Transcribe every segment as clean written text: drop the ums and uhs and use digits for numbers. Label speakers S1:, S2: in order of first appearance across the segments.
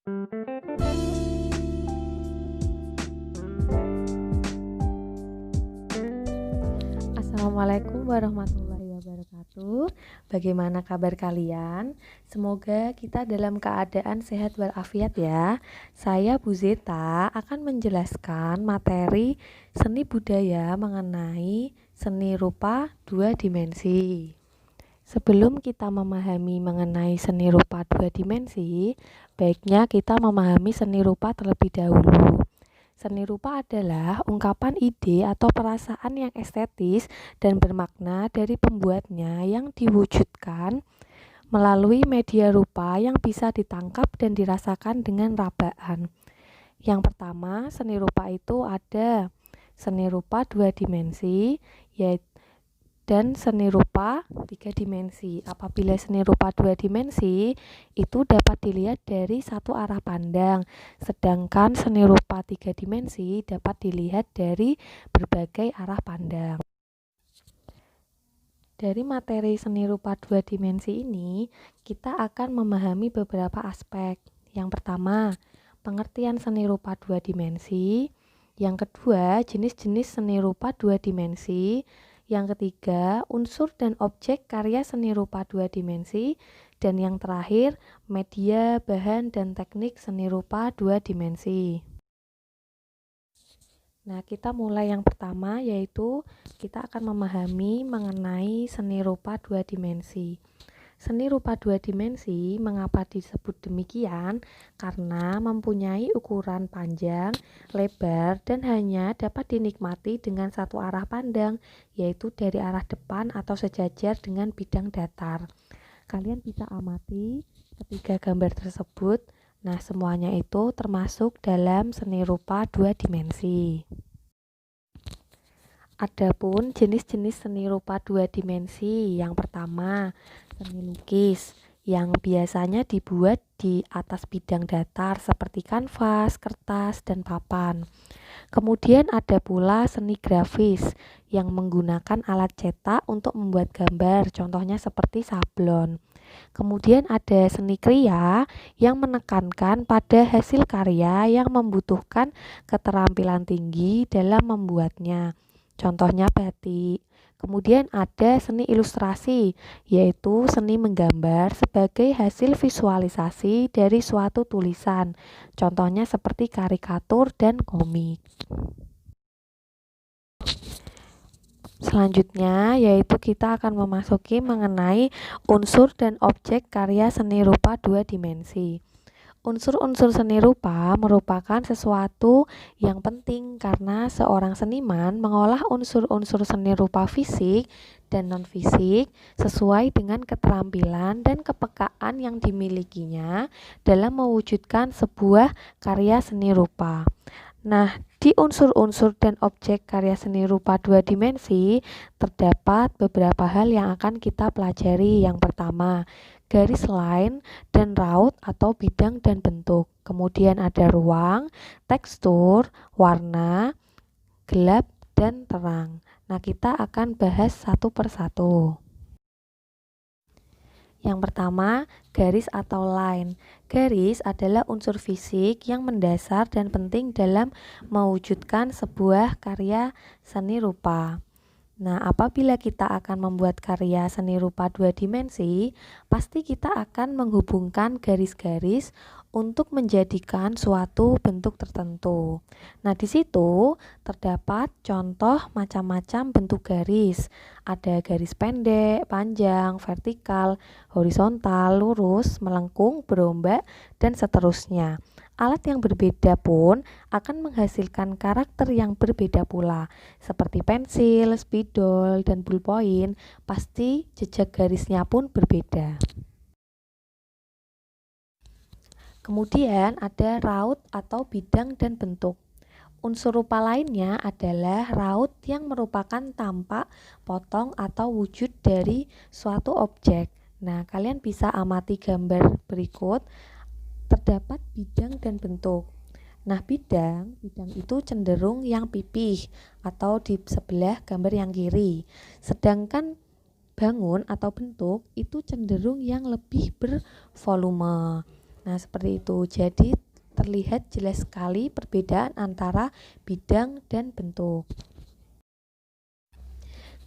S1: Assalamualaikum warahmatullahi wabarakatuh. Bagaimana kabar kalian? Semoga kita dalam keadaan sehat walafiat ya. Saya Bu Zeta akan menjelaskan materi seni budaya mengenai seni rupa dua dimensi. Sebelum kita memahami mengenai seni rupa dua dimensi, baiknya kita memahami seni rupa terlebih dahulu. Seni rupa adalah ungkapan ide atau perasaan yang estetis dan bermakna dari pembuatnya yang diwujudkan melalui media rupa yang bisa ditangkap dan dirasakan dengan rabaan. Yang pertama, seni rupa itu ada seni rupa dua dimensi, yaitu dan seni rupa tiga dimensi. Apabila seni rupa dua dimensi itu dapat dilihat dari satu arah pandang, sedangkan seni rupa tiga dimensi dapat dilihat dari berbagai arah pandang. Dari materi seni rupa dua dimensi ini, kita akan memahami beberapa aspek. Yang pertama, pengertian seni rupa dua dimensi. Yang kedua, jenis-jenis seni rupa dua dimensi. Yang ketiga, unsur dan objek karya seni rupa dua dimensi. Dan yang terakhir, media, bahan, dan teknik seni rupa dua dimensi. Nah, kita mulai yang pertama, yaitu kita akan memahami mengenai seni rupa dua dimensi. Seni rupa dua dimensi mengapa disebut demikian? Karena mempunyai ukuran panjang, lebar, dan hanya dapat dinikmati dengan satu arah pandang, yaitu dari arah depan atau sejajar dengan bidang datar. Kalian bisa amati ketiga gambar tersebut. Nah, semuanya itu termasuk dalam seni rupa dua dimensi. Adapun jenis-jenis seni rupa dua dimensi, yang pertama, seni lukis yang biasanya dibuat di atas bidang datar seperti kanvas, kertas, dan papan. Kemudian ada pula seni grafis yang menggunakan alat cetak untuk membuat gambar, contohnya seperti sablon. Kemudian ada seni kriya yang menekankan pada hasil karya yang membutuhkan keterampilan tinggi dalam membuatnya, contohnya batik. Kemudian ada seni ilustrasi, yaitu seni menggambar sebagai hasil visualisasi dari suatu tulisan, contohnya seperti karikatur dan komik. Selanjutnya, yaitu kita akan memasuki mengenai unsur dan objek karya seni rupa dua dimensi. Unsur-unsur seni rupa merupakan sesuatu yang penting karena seorang seniman mengolah unsur-unsur seni rupa fisik dan non-fisik sesuai dengan keterampilan dan kepekaan yang dimilikinya dalam mewujudkan sebuah karya seni rupa. Nah, di unsur-unsur dan objek karya seni rupa dua dimensi terdapat beberapa hal yang akan kita pelajari. Yang pertama, garis line dan raut atau bidang dan bentuk. Kemudian ada ruang, tekstur, warna, gelap, dan terang. Nah, kita akan bahas satu persatu. Yang pertama, garis atau line. Garis adalah unsur fisik yang mendasar dan penting dalam mewujudkan sebuah karya seni rupa. Nah, apabila kita akan membuat karya seni rupa dua dimensi, pasti kita akan menghubungkan garis-garis untuk menjadikan suatu bentuk tertentu. Nah, di situ terdapat contoh macam-macam bentuk garis. Ada garis pendek, panjang, vertikal, horizontal, lurus, melengkung, berombak, dan seterusnya. Alat yang berbeda pun akan menghasilkan karakter yang berbeda pula, seperti pensil, spidol, dan ballpoint, pasti jejak garisnya pun berbeda. Kemudian ada raut atau bidang dan bentuk. Unsur rupa lainnya adalah raut yang merupakan tampak, potong, atau wujud dari suatu objek. Nah, kalian bisa amati gambar berikut. Terdapat bidang dan bentuk. Nah, bidang itu cenderung yang pipih atau di sebelah gambar yang kiri. Sedangkan bangun atau bentuk itu cenderung yang lebih bervolume. Nah, seperti itu. Jadi terlihat jelas sekali perbedaan antara bidang dan bentuk.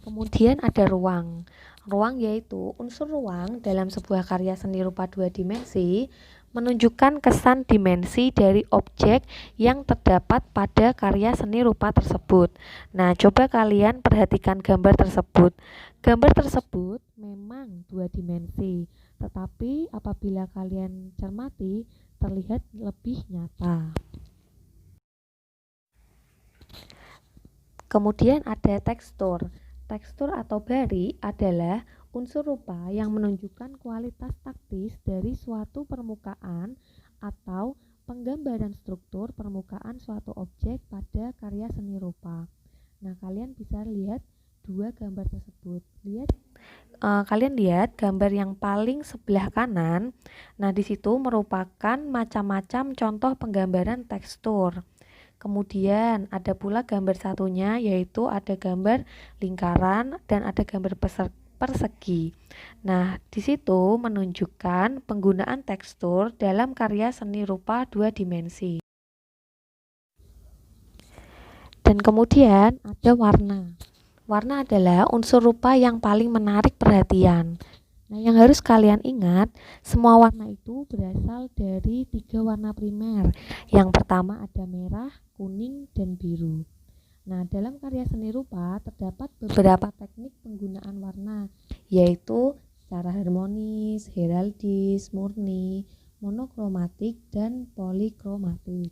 S1: Kemudian ada ruang. Ruang yaitu unsur ruang dalam sebuah karya seni rupa 2 dimensi menunjukkan kesan dimensi dari objek yang terdapat pada karya seni rupa tersebut. Nah, coba kalian perhatikan gambar tersebut. Gambar tersebut memang 2 dimensi, tetapi apabila kalian cermati terlihat lebih nyata. Kemudian ada tekstur. Tekstur atau bari adalah unsur rupa yang menunjukkan kualitas taktis dari suatu permukaan atau penggambaran struktur permukaan suatu objek pada karya seni rupa. Nah, kalian bisa lihat 2 gambar tersebut. Kalian lihat gambar yang paling sebelah kanan. Nah, di situ merupakan macam-macam contoh penggambaran tekstur. Kemudian ada pula gambar satunya, yaitu ada gambar lingkaran dan ada gambar persegi. Nah, di situ menunjukkan penggunaan tekstur dalam karya seni rupa 2 dimensi. Dan kemudian ada warna. Warna adalah unsur rupa yang paling menarik perhatian. Nah, yang harus kalian ingat, semua warna itu berasal dari 3 warna primer. Yang pertama ada merah, kuning, dan biru. Nah, dalam karya seni rupa terdapat beberapa teknik penggunaan warna, yaitu secara harmonis, heraldis, murni, monokromatik, dan polikromatik.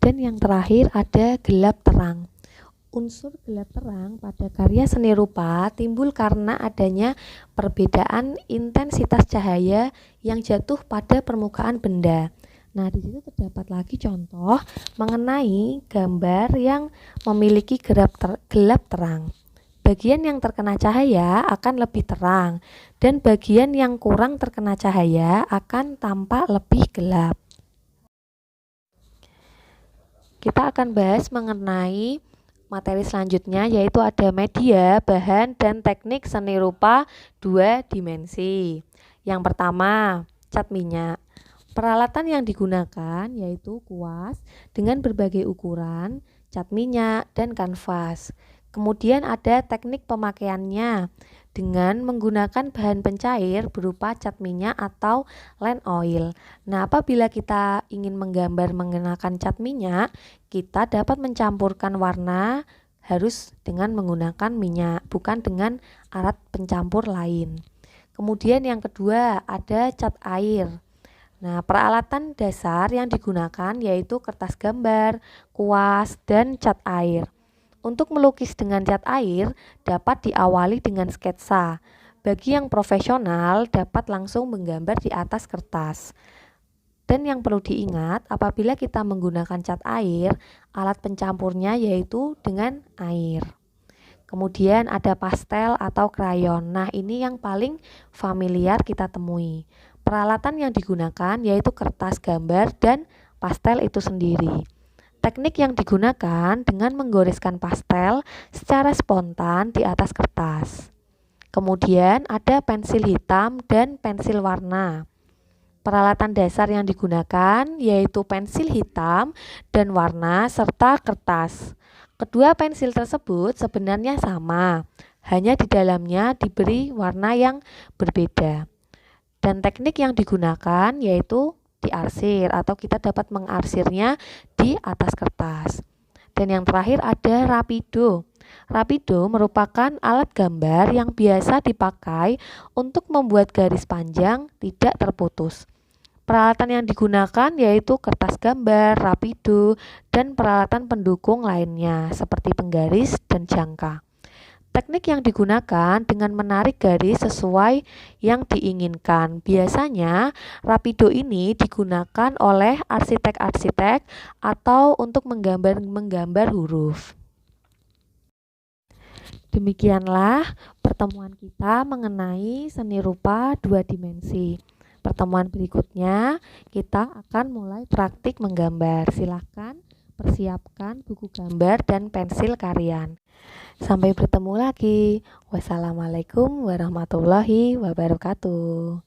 S1: Dan yang terakhir ada gelap terang. Unsur gelap terang pada karya seni rupa timbul karena adanya perbedaan intensitas cahaya yang jatuh pada permukaan benda. Nah, di situ terdapat lagi contoh mengenai gambar yang memiliki gelap terang. Bagian yang terkena cahaya akan lebih terang dan bagian yang kurang terkena cahaya akan tampak lebih gelap. Kita akan bahas mengenai materi selanjutnya, yaitu ada media, bahan, dan teknik seni rupa 2 dimensi. Yang pertama, cat minyak. Peralatan yang digunakan yaitu kuas dengan berbagai ukuran, cat minyak, dan kanvas. Kemudian ada teknik pemakaiannya dengan menggunakan bahan pencair berupa cat minyak atau land oil. Nah, apabila kita ingin menggambar menggunakan cat minyak, kita dapat mencampurkan warna harus dengan menggunakan minyak, bukan dengan alat pencampur lain. Kemudian yang kedua ada cat air. Nah, peralatan dasar yang digunakan yaitu kertas gambar, kuas, dan cat air. Untuk melukis dengan cat air dapat diawali dengan sketsa. Bagi yang profesional dapat langsung menggambar di atas kertas. Dan yang perlu diingat, apabila kita menggunakan cat air, alat pencampurnya yaitu dengan air. Kemudian ada pastel atau krayon. Nah, ini yang paling familiar kita temui. Peralatan yang digunakan yaitu kertas gambar dan pastel itu sendiri. Teknik yang digunakan dengan menggoreskan pastel secara spontan di atas kertas. Kemudian ada pensil hitam dan pensil warna. Peralatan dasar yang digunakan yaitu pensil hitam dan warna serta kertas. Kedua pensil tersebut sebenarnya sama, hanya di dalamnya diberi warna yang berbeda. Dan teknik yang digunakan yaitu diarsir atau kita dapat mengarsirnya di atas kertas. Dan yang terakhir ada rapido. Rapido merupakan alat gambar yang biasa dipakai untuk membuat garis panjang tidak terputus. Peralatan yang digunakan yaitu kertas gambar, rapido, dan peralatan pendukung lainnya seperti penggaris dan jangka. Teknik yang digunakan dengan menarik garis sesuai yang diinginkan. Biasanya rapido ini digunakan oleh arsitek-arsitek atau untuk menggambar huruf. Demikianlah pertemuan kita mengenai seni rupa 2 dimensi. Pertemuan berikutnya kita akan mulai praktik menggambar. Silahkan persiapkan buku gambar dan pensil kalian. Sampai bertemu lagi. Wassalamualaikum warahmatullahi wabarakatuh.